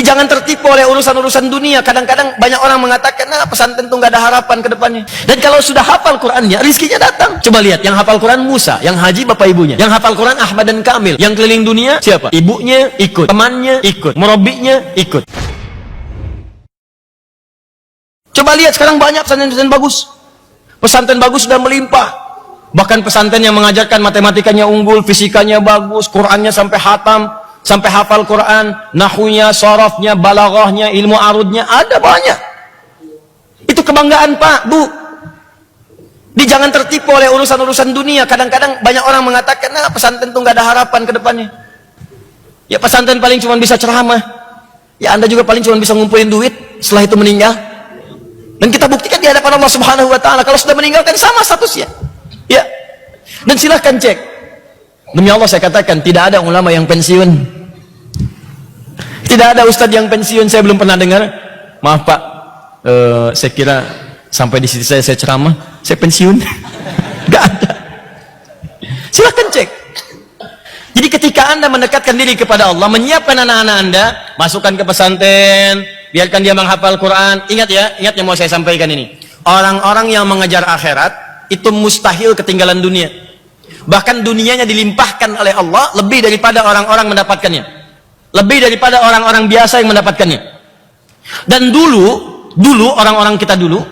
Jangan tertipu oleh urusan-urusan dunia. Kadang-kadang banyak orang mengatakan, nah pesantren itu nggak ada harapan ke depannya. Dan kalau sudah hafal Qurannya, rizkinya datang. Coba lihat, yang hafal Quran Musa, yang haji bapak ibunya. Yang hafal Quran Ahmad dan Kamil. Yang keliling dunia siapa? Ibunya ikut, temannya ikut, murabinya ikut. Coba lihat sekarang banyak pesantren-pesantren bagus. Pesantren bagus sudah melimpah. Bahkan pesantren yang mengajarkan matematikanya unggul, fisikanya bagus, Qurannya sampai hatam, sampai hafal Quran, nahunya, sorofnya, balaghahnya, ilmu arudnya, ada banyak. Itu kebanggaan Pak, Bu. Jangan tertipu oleh urusan-urusan dunia. Kadang-kadang banyak orang mengatakan, nah pesantren itu nggak ada harapan ke depannya. Ya pesantren paling cuma bisa ceramah. Ya Anda juga paling cuma bisa ngumpulin duit setelah itu meninggal. Dan kita buktikan di hadapan Allah Subhanahu wa taala, kalau sudah meninggalkan sama statusnya. Ya. Dan silahkan cek. Demi Allah saya katakan, tidak ada ulama yang pensiun. Tidak ada ustadz yang pensiun, saya belum pernah dengar. Maaf Pak, saya kira sampai di sisi saya ceramah, saya pensiun. Gak ada. Silahkan cek. Jadi ketika Anda mendekatkan diri kepada Allah, menyiapkan anak-anak Anda, masukkan ke pesantren, biarkan dia menghafal Quran. Ingat ya, ingat yang mau saya sampaikan ini. Orang-orang yang mengejar akhirat, itu mustahil ketinggalan dunia. Bahkan dunianya dilimpahkan oleh Allah lebih daripada orang-orang mendapatkannya, lebih daripada orang-orang biasa yang mendapatkannya. Dan dulu orang-orang kita dulu,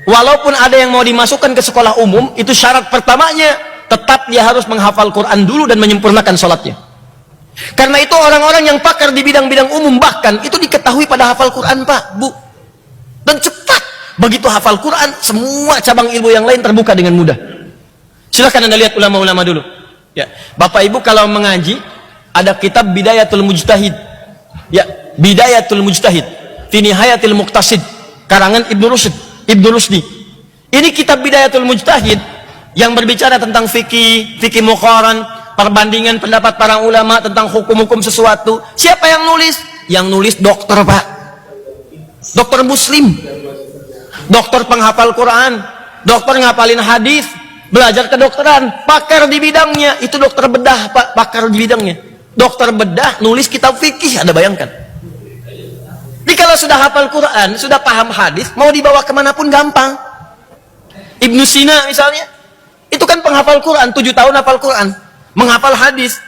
walaupun ada yang mau dimasukkan ke sekolah umum, itu syarat pertamanya tetap dia harus menghafal Quran dulu dan menyempurnakan sholatnya. Karena itu orang-orang yang pakar di bidang-bidang umum bahkan itu diketahui pada hafal Quran Pak, Bu. Dan cepat begitu hafal Quran, semua cabang ilmu yang lain terbuka dengan mudah. Silahkan Anda lihat ulama-ulama dulu. Ya, Bapak Ibu kalau mengaji ada kitab Bidayatul Mujtahid. Ya, Bidayatul Mujtahid fi Nihayatil Muqtasid, karangan Ibnu Rusdi. Ini kitab Bidayatul Mujtahid yang berbicara tentang fikih muqaran, perbandingan pendapat para ulama tentang hukum-hukum sesuatu. Siapa yang nulis? Yang nulis dokter Pak. Dokter Muslim. Dokter penghafal Quran, dokter ngapalin hadis. Belajar kedokteran, pakar di bidangnya, itu dokter bedah Pak, pakar di bidangnya. Dokter bedah nulis kitab fikih, Anda bayangkan. Jadi kalau sudah hafal Quran, sudah paham hadis, mau dibawa kemanapun gampang. Ibnu Sina misalnya, itu kan penghafal Quran, 7 tahun hafal Quran, menghafal hadis.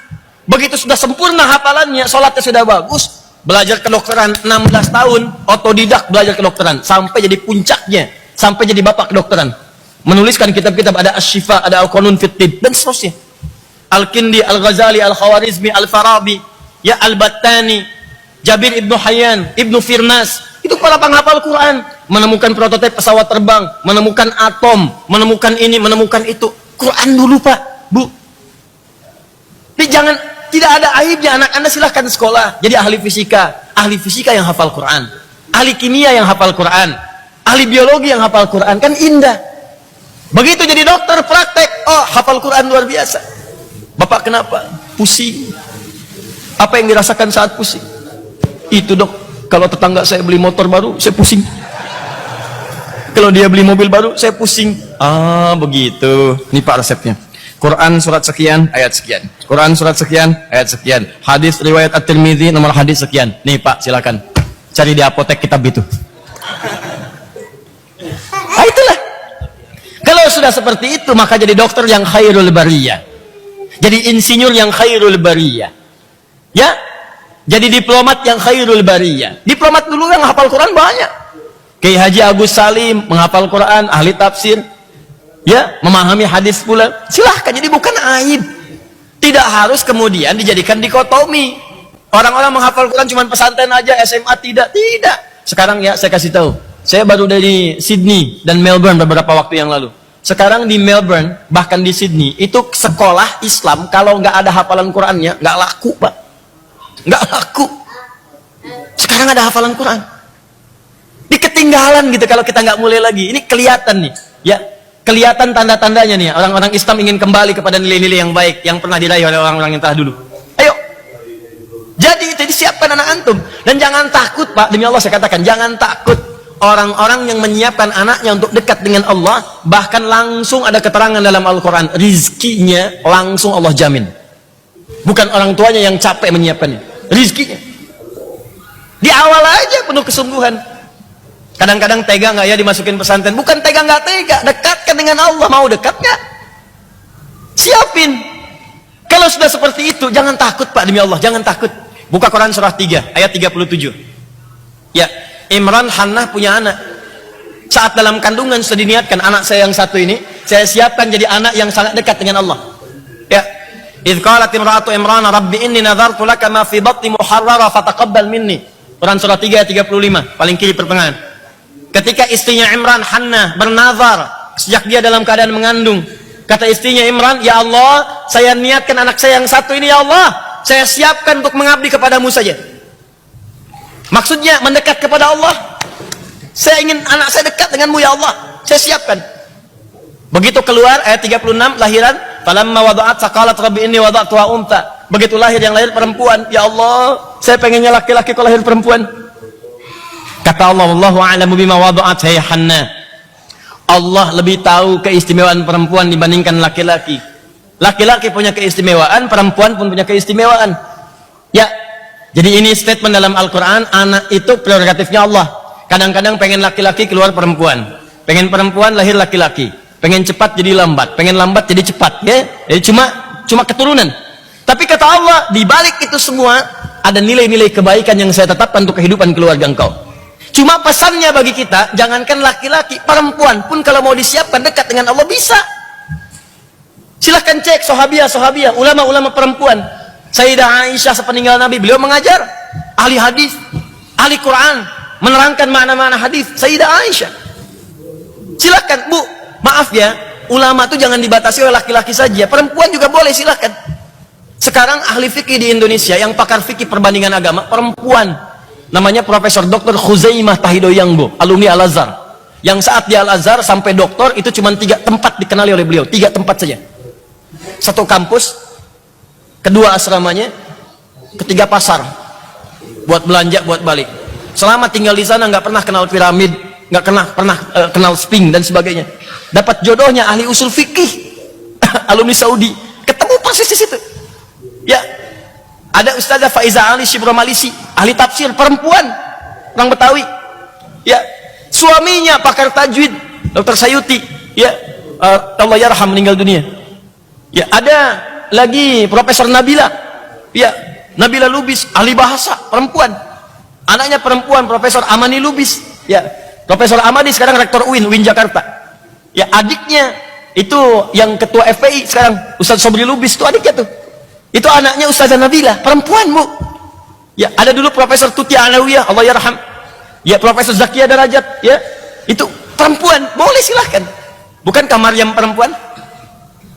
Begitu sudah sempurna hafalannya, sholatnya sudah bagus, belajar kedokteran 16 tahun, otodidak belajar kedokteran, sampai jadi puncaknya, sampai jadi bapak kedokteran. Menuliskan kitab-kitab, ada Asy-Syifa, ada Al-Qanun fit Tibb, dan seterusnya. Al-Kindi, Al-Ghazali, Al-Khawarizmi, Al-Farabi, ya Al-Battani, Jabir Ibnu Hayyan, Ibnu Firnas, itu para penghafal Quran, menemukan prototipe pesawat terbang, menemukan atom, menemukan ini, menemukan itu. Quran dulu Pak, Bu. Jadi jangan, tidak ada aibnya anak Anda silahkan sekolah, jadi ahli fisika yang hafal Quran, ahli kimia yang hafal Quran, ahli biologi yang hafal Quran, kan indah. Begitu jadi dokter praktek, oh hafal Quran luar biasa. Bapak kenapa? Pusing. Apa yang dirasakan saat pusing? Itu Dok, kalau tetangga saya beli motor baru, saya pusing. Kalau dia beli mobil baru, saya pusing. Ah begitu. Ini Pak resepnya. Quran surat sekian, ayat sekian. Quran surat sekian, ayat sekian. Hadis riwayat At-Tirmidzi nomor hadis sekian. Nih Pak, silakan. Cari di apotek kitab itu. Ah itulah. Kalau sudah seperti itu, maka jadi dokter yang khairul bariyah. Jadi insinyur yang khairul bariyah. Ya? Jadi diplomat yang khairul bariyah. Diplomat dulu yang hafal Quran banyak. Kiai Haji Agus Salim menghafal Quran, ahli tafsir. Ya, memahami hadis pula. Silahkan, jadi bukan aib. Tidak harus kemudian dijadikan dikotomi. Orang-orang menghafal Quran cuma pesantren aja, SMA tidak. Sekarang ya saya kasih tahu. Saya baru dari Sydney dan Melbourne beberapa waktu yang lalu. Sekarang di Melbourne, bahkan di Sydney, itu sekolah Islam, kalau nggak ada hafalan Qurannya, nggak laku Pak. Nggak laku. Sekarang ada hafalan Quran. Di ketinggalan gitu kalau kita nggak mulai lagi. Ini kelihatan nih. Ya, kelihatan tanda-tandanya nih. Orang-orang Islam ingin kembali kepada nilai-nilai yang baik, yang pernah diraih oleh orang-orang yang telah dulu. Ayo. Jadi itu disiapkan anak antum. Dan jangan takut Pak, demi Allah saya katakan, jangan takut. Orang-orang yang menyiapkan anaknya untuk dekat dengan Allah, bahkan langsung ada keterangan dalam Al-Quran, rizkinya langsung Allah jamin. Bukan orang tuanya yang capek menyiapkannya, rizkinya. Di awal aja penuh kesungguhan. Kadang-kadang tega nggak ya dimasukin pesantren? Bukan tega nggak tega, dekatkan dengan Allah. Mau dekat nggak? Siapin. Kalau sudah seperti itu, jangan takut Pak, demi Allah, jangan takut. Buka Quran surah 3 ayat 37. Ya, Imran Hannah punya anak. Saat dalam kandungan sudah diniatkan, anak saya yang satu ini saya siapkan jadi anak yang sangat dekat dengan Allah. Ya, idz qalat imra'atu Imran rabbi inni nadhartu laka ma fi batni muharrara fataqabbal minni. Quran surah 3 ayat 35, paling kiri pertengahan. Ketika istrinya Imran Hannah bernazar sejak dia dalam keadaan mengandung, kata istrinya Imran, ya Allah, saya niatkan anak saya yang satu ini, ya Allah, saya siapkan untuk mengabdi kepadamu saja. Maksudnya mendekat kepada Allah. Saya ingin anak saya dekat denganmu, ya Allah, saya siapkan. Begitu keluar ayat 36 lahiran, falamma wada'at saqalat rabbi inni wada'tuha untha. Begitu lahir yang lahir perempuan, ya Allah, saya pengennya laki-laki kalau lahir perempuan. Kata Allah, wallahu a'lamu bima wada'at hay Hannah. Allah lebih tahu keistimewaan perempuan dibandingkan laki-laki. Laki-laki punya keistimewaan, perempuan pun punya keistimewaan. Ya, jadi ini statement dalam Al-Quran, anak itu prerogatifnya Allah. Kadang-kadang pengen laki-laki keluar perempuan, pengen perempuan lahir laki-laki, pengen cepat jadi lambat, pengen lambat jadi cepat. Ya, jadi cuma keturunan. Tapi kata Allah, di balik itu semua ada nilai-nilai kebaikan yang saya tetapkan untuk kehidupan keluarga engkau. Cuma pesannya bagi kita, jangankan laki-laki, perempuan pun kalau mau disiapkan dekat dengan Allah bisa. Silahkan cek sahabiah, ulama-ulama perempuan. Sayyidah Aisyah sepeninggal Nabi, beliau mengajar, ahli hadis, ahli Quran, menerangkan makna-makna hadis. Sayyidah Aisyah. Silahkan Bu, maaf ya, ulama itu jangan dibatasi oleh laki-laki saja, perempuan juga boleh, silahkan. Sekarang ahli fikih di Indonesia yang pakar fikih perbandingan agama perempuan, namanya Profesor Dr. Khuzaimah Tahidoyangbo, alumni Al-Azhar. Yang saat di Al-Azhar sampai doktor itu cuma 3 tempat dikenali oleh beliau, 3 tempat saja. 1 kampus, 2 asramanya, 3 pasar, buat belanja, buat balik. Selama tinggal di sana nggak pernah kenal piramid, nggak pernah kenal sphinx dan sebagainya. Dapat jodohnya ahli usul fikih, alumni Saudi, ketemu persis di situ. Ya, ada Ustazah Faiza Ali Shibromalisi, ahli tafsir, perempuan, orang Betawi. Ya, suaminya pakar tajwid, Dr. Sayuti. Ya, Allah yarham, meninggal dunia. Ya, ada lagi Profesor Nabila. Ya, Nabila Lubis, ahli bahasa, perempuan. Anaknya perempuan, Profesor Amani Lubis. Ya, Profesor Amani sekarang rektor UIN Jakarta. Ya, adiknya itu yang ketua FPI sekarang, Ustaz Sobri Lubis, itu adiknya tuh. Itu anaknya Ustazah Nabila, perempuan Bu. Ya, ada dulu Profesor Tuti Alawiyah, Allah yarham. Ya, Profesor Zakia Darajat, ya, itu perempuan, boleh silahkan. Bukankah Maryam perempuan?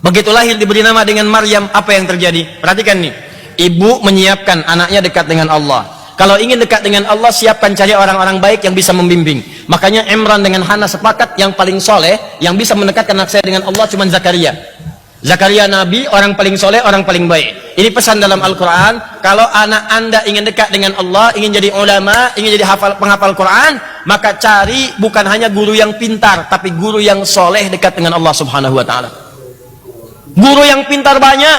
Begitu lahir diberi nama dengan Maryam, apa yang terjadi? Perhatikan nih, ibu menyiapkan anaknya dekat dengan Allah. Kalau ingin dekat dengan Allah, siapkan cari orang-orang baik yang bisa membimbing. Makanya Imran dengan Hannah sepakat yang paling soleh, yang bisa mendekatkan anak saya dengan Allah cuma Zakaria. Zakaria Nabi, orang paling soleh, orang paling baik. Ini pesan dalam Al-Quran, kalau anak anda ingin dekat dengan Allah, ingin jadi ulama, ingin jadi penghafal Quran, maka cari bukan hanya guru yang pintar, tapi guru yang soleh dekat dengan Allah Subhanahu wa Ta'ala. Guru yang pintar banyak,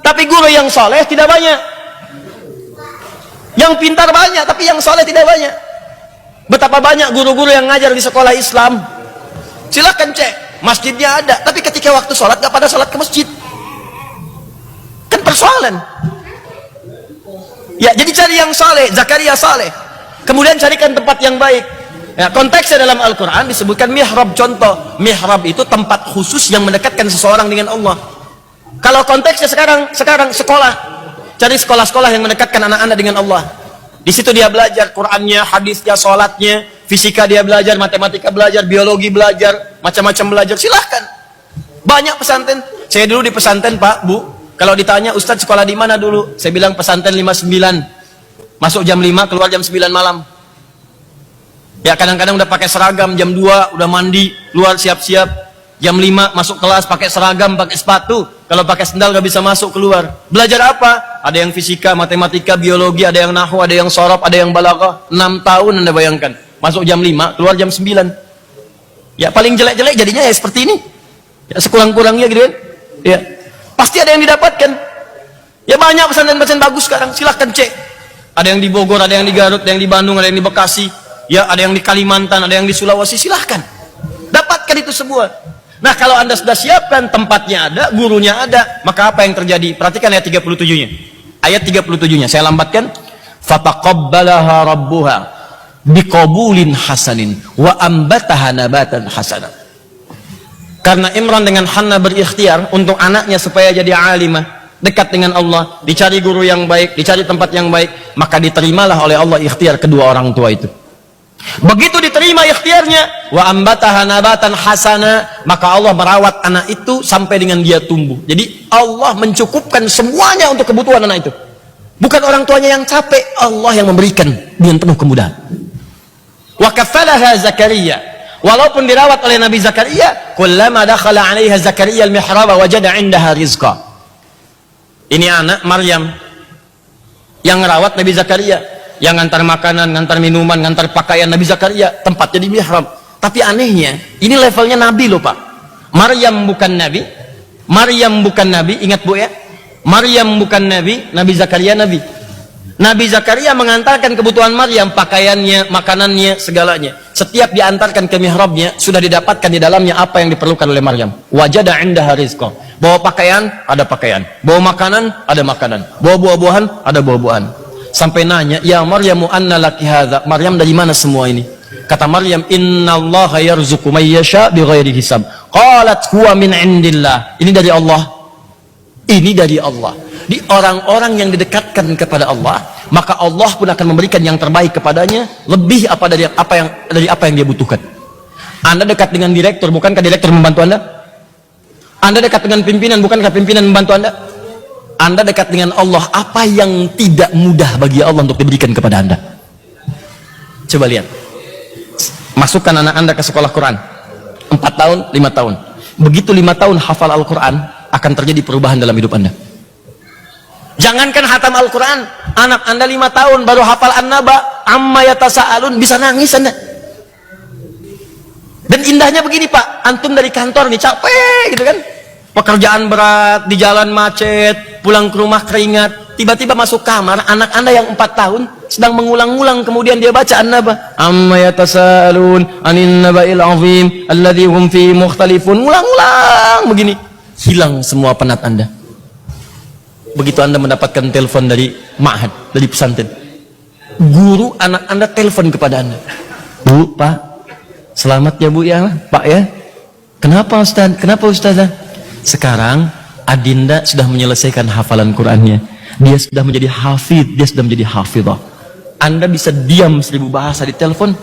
tapi guru yang soleh tidak banyak. Yang pintar banyak, tapi yang soleh tidak banyak. Betapa banyak guru-guru yang ngajar di sekolah Islam. Silahkan cek, masjidnya ada, tapi ketika waktu sholat gak pada sholat ke masjid. Kan persoalan. Ya, jadi cari yang soleh, Zakaria soleh. Kemudian carikan tempat yang baik. Ya, konteksnya dalam Al-Quran disebutkan mihrab. Contoh, mihrab itu tempat khusus yang mendekatkan seseorang dengan Allah. Kalau konteksnya sekarang sekolah, cari sekolah-sekolah yang mendekatkan anak-anak dengan Allah. Di situ dia belajar Qurannya, hadisnya, sholatnya, fisika dia belajar, matematika belajar, biologi belajar, macam-macam belajar. Silahkan. Banyak pesantren. Saya dulu di pesantren Pak, Bu. Kalau ditanya Ustadz sekolah di mana dulu? Saya bilang pesantren 59. Masuk jam 5, keluar jam 9 malam. Ya, kadang-kadang udah pakai seragam, jam 2 udah mandi, keluar siap-siap. Jam 5 masuk kelas pakai seragam, pakai sepatu. Kalau pakai sendal gak bisa masuk keluar. Belajar apa? Ada yang fisika, matematika, biologi, ada yang nahwu, ada yang sorof, ada yang balaghah. 6 tahun Anda bayangkan. Masuk jam 5, keluar jam 9. Ya, paling jelek-jelek jadinya ya seperti ini. Ya, sekurang-kurangnya gitu kan. Ya. Pasti ada yang didapatkan. Ya, banyak pesantren-pesantren bagus sekarang, silahkan cek. Ada yang di Bogor, ada yang di Garut, ada yang di Bandung, ada yang di Bekasi, ya, ada yang di Kalimantan, ada yang di Sulawesi. Silahkan, dapatkan itu semua. Nah, kalau Anda sudah siapkan, tempatnya ada, gurunya ada, maka apa yang terjadi? Perhatikan ayat 37-nya. Ayat 37-nya, saya lambatkan. Fataqabbalaha rabbuha biqabulin hasanin wa ambataha nabatan hasana. Karena Imran dengan Hannah berikhtiar untuk anaknya supaya jadi alimah, dekat dengan Allah, dicari guru yang baik, dicari tempat yang baik, maka diterimalah oleh Allah ikhtiar kedua orang tua itu. Begitu diterima ikhtiarnya, wa ambataha nabatan hasana, maka Allah merawat anak itu sampai dengan dia tumbuh. Jadi Allah mencukupkan semuanya untuk kebutuhan anak itu. Bukan orang tuanya yang capek, Allah yang memberikan dengan penuh kemudahan. Wa kafalaha Zakaria, walaupun dirawat oleh Nabi Zakaria, kullama dakhala 'alaiha Zakaria al-mihrab wajada 'indaha rizqa. Ini anak Maryam yang merawat Nabi Zakaria, yang ngantar makanan, ngantar minuman, ngantar pakaian Nabi Zakaria, tempatnya di mihrab. Tapi anehnya, ini levelnya Nabi loh Pak. Maryam bukan Nabi, Maryam bukan Nabi, ingat Bu ya, Maryam bukan Nabi, Nabi Zakaria Nabi. Nabi Zakaria mengantarkan kebutuhan Maryam, pakaiannya, makanannya, segalanya. Setiap diantarkan ke mihrabnya, sudah didapatkan di dalamnya apa yang diperlukan oleh Maryam. Wajada 'indaha rizqa. Bawa pakaian, ada pakaian. Bawa makanan, ada makanan. Bawa buah-buahan, ada buah-buahan. Sampai nanya, ya Maryamu anna laki hadza, Maryam dari mana semua ini? Kata Maryam, innallaha yarzuqu may yasha bighairi hisab. Qalat huwa min indillah. Ini dari Allah. Ini dari Allah. Di orang-orang yang didekatkan kepada Allah, maka Allah pun akan memberikan yang terbaik kepadanya, lebih dari apa yang dia butuhkan. Anda dekat dengan direktur, bukankah direktur membantu Anda? Anda dekat dengan pimpinan, bukankah pimpinan membantu Anda? Anda dekat dengan Allah, apa yang tidak mudah bagi Allah untuk diberikan kepada Anda? Coba lihat. Masukkan anak Anda ke sekolah Quran. 4 tahun, 5 tahun. Begitu 5 tahun hafal Al-Quran, akan terjadi perubahan dalam hidup Anda. Jangankan hatam Al-Quran, anak Anda 5 tahun baru hafal An-Naba, amma yatasa'alun, bisa nangis Anda. Dan indahnya begini Pak, antum dari kantor nih capek gitu kan, pekerjaan berat, di jalan macet, pulang ke rumah keringat, tiba-tiba masuk kamar, anak Anda yang 4 tahun sedang mengulang-ulang, kemudian dia baca An-Naba, amma yatasa'alun anin naba'il azim alladzi hum fi mukhtalifun, ulang-ulang begini, hilang semua penat Anda. Begitu Anda mendapatkan telepon dari ma'had, dari pesantren, guru anak Anda telepon kepada Anda, Bu, Pak, selamat ya Bu ya, Pak ya. Kenapa Ustaz? Kenapa Ustazah? Sekarang Adinda sudah menyelesaikan hafalan Qur'annya. Dia sudah menjadi hafidh, dia sudah menjadi hafidhah. Anda bisa diam 1000 bahasa di telepon,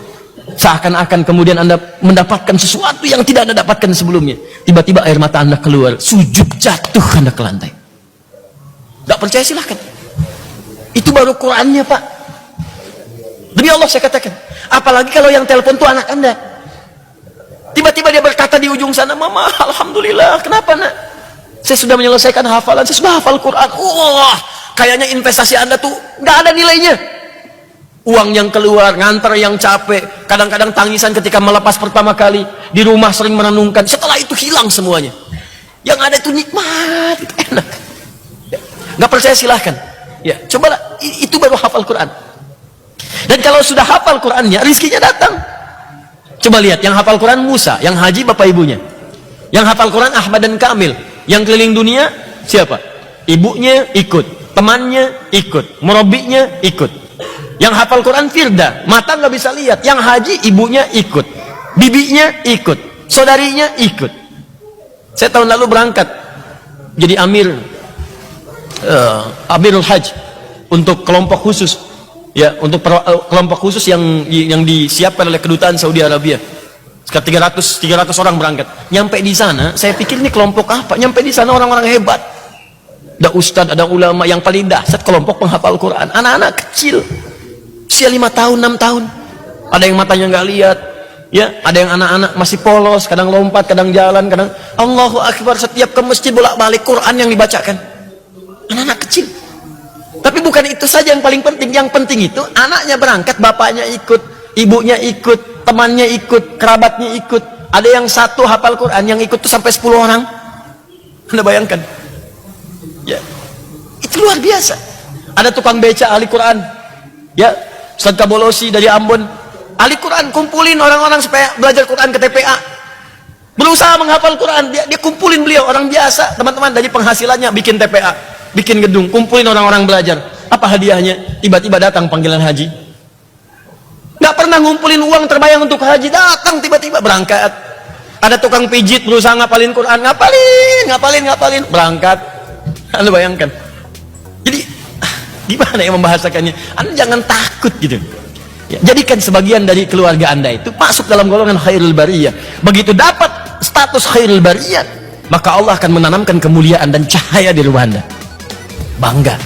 seakan-akan kemudian Anda mendapatkan sesuatu yang tidak Anda dapatkan sebelumnya. Tiba-tiba air mata Anda keluar, sujud jatuh Anda ke lantai. Gak percaya silahkan. Itu baru Qur'annya Pak. Demi Allah saya katakan. Apalagi kalau yang telepon itu anak Anda. Tiba-tiba dia berkata di ujung sana, Mama, Alhamdulillah, kenapa nak? Saya sudah menyelesaikan hafalan, saya sudah hafal Quran. Wah, kayaknya investasi Anda tuh gak ada nilainya. Uang yang keluar, ngantar yang capek, kadang-kadang tangisan ketika melepas pertama kali, di rumah sering merenungkan, setelah itu hilang semuanya. Yang ada itu nikmat, itu enak. Gak percaya silahkan. Ya, cobalah, itu baru hafal Quran. Dan kalau sudah hafal Qurannya, rizkinya datang. Coba lihat, yang hafal Quran Musa, yang haji bapak ibunya. Yang hafal Quran Ahmad dan Kamil. Yang keliling dunia siapa? Ibunya ikut, temannya ikut, murabinya ikut. Yang hafal Quran Firda, mata nggak bisa lihat. Yang haji ibunya ikut, bibinya ikut, saudarinya ikut. Saya tahun lalu berangkat jadi Amirul Hajj untuk kelompok khusus, ya, untuk kelompok khusus yang disiapkan oleh kedutaan Saudi Arabia. Sekitar 300 orang berangkat. Nyampe di sana, saya pikir ini kelompok apa? Nyampe di sana orang-orang hebat. Ada ustadz, ada ulama, yang paling dahsyat kelompok penghafal Quran. Anak-anak kecil, usia 5 tahun, 6 tahun. Ada yang matanya nggak lihat, ya, ada yang anak-anak masih polos, kadang lompat, kadang jalan, kadang Allahu Akbar, setiap ke masjid bolak-balik Quran yang dibacakan. Anak-anak kecil. Tapi bukan itu saja yang paling penting. Yang penting itu anaknya berangkat, bapaknya ikut, ibunya ikut, temannya ikut, kerabatnya ikut. Ada yang satu hafal Quran, yang ikut tuh sampai 10 orang. Anda bayangkan? Ya, itu luar biasa. Ada tukang beca ahli Quran, Ya, Ustaz Kabolosi dari Ambon, ahli Quran, kumpulin orang-orang supaya belajar Quran ke TPA. Berusaha menghafal Quran, dia kumpulin beliau, orang biasa, teman-teman, dari penghasilannya bikin TPA, bikin gedung, kumpulin orang-orang belajar. Apa hadiahnya? Tiba-tiba datang panggilan haji. Nggak pernah ngumpulin uang terbayang untuk haji, datang tiba-tiba berangkat. Ada tukang pijit berusaha ngapalin Quran, ngapalin, berangkat. Anda bayangkan. Jadi gimana ya membahasakannya? Anda jangan takut gitu. Ya, jadikan sebagian dari keluarga Anda itu masuk dalam golongan khairul bariyah. Begitu dapat status khairul bariyah, maka Allah akan menanamkan kemuliaan dan cahaya di rumah Anda. Bangga.